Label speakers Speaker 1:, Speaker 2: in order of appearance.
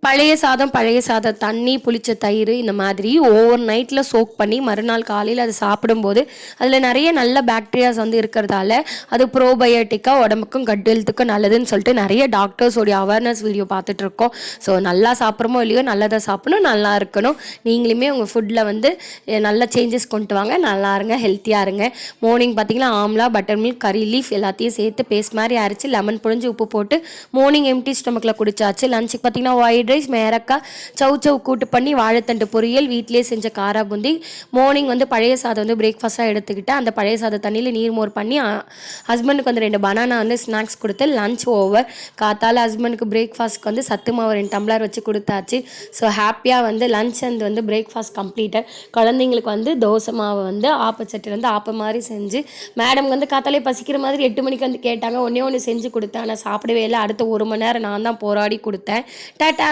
Speaker 1: பழைய சாதம் தண்ணி புளிச்ச தயிர் இந்த மாதிரி ஓவர் நைட்டில் சோக் பண்ணி மறுநாள் காலையில் அதை சாப்பிடும்போது அதில் நிறைய நல்ல பாக்டீரியாஸ் வந்து இருக்கிறதால அது ப்ரோபயோட்டிக்காக உடம்புக்கும் கட் ஹெல்த்துக்கும் நல்லதுன்னு சொல்லிட்டு நிறைய டாக்டர்ஸோடைய அவேர்னஸ் வீடியோ பார்த்துட்ருக்கோம். ஸோ நல்லா சாப்பிட்றமோ இல்லையோ நல்லதை சாப்பிடணும், நல்லா இருக்கணும். நீங்களுமே உங்கள் ஃபுட்டில் வந்து நல்ல சேஞ்சஸ் கொண்டு வாங்க, நல்லா இருங்க, ஹெல்த்தியாக இருங்க. மார்னிங் பார்த்தீங்கன்னா ஆம்லா, பட்டர் மில்க், கறி லீஃப் எல்லாத்தையும் சேர்த்து பேஸ்ட் மாதிரி அரைச்சி லெமன் புழிஞ்சு உப்பு போட்டு மார்னிங் எம்டி ஸ்டொமக்கில் குடிச்சாச்சு. லஞ்சுக்கு பார்த்தீங்கன்னா ஒயிட் ரைஸ், மேரக்காய், சவு கூட்டு பண்ணி, வாழைத்தண்டு பொரியல், வீட்டிலேயே செஞ்ச காரா பூந்தி. மார்னிங் வந்து பழைய சாதம் வந்து பிரேக்ஃபாஸ்ட்டாக எடுத்துக்கிட்டேன். அந்த பழைய சாதம் தண்ணியில் நீர் மோர் பண்ணி ஹஸ்பண்டுக்கு வந்து 2 பனானா வந்து ஸ்நாக்ஸ் கொடுத்து லஞ்ச் ஓவர். காத்தால் ஹஸ்பண்டுக்கு பிரேக்ஃபாஸ்ட்க்கு வந்து சத்து மாவு 2 டம்ளர் வச்சு கொடுத்தாச்சு. ஸோ ஹாப்பியாக வந்து லஞ்ச் அண்ட் வந்து பிரேக்ஃபாஸ்ட் கம்ப்ளீட்டட். குழந்தைங்களுக்கு வந்து தோசை மாவை வந்து ஆப்பச்சட்டில் வந்து ஆப்பம் மாதிரி செஞ்சு மேடம் வந்து காத்தாலே பசிக்கிற மாதிரி 8 மணிக்கு வந்து கேட்டாங்க. ஒன்று செஞ்சு கொடுத்தேன். ஆனால் சாப்பிடவே இல்லை. அடுத்த 1 மணி நேரம் நான் தான் போராடி கொடுத்தேன். டாட்டா.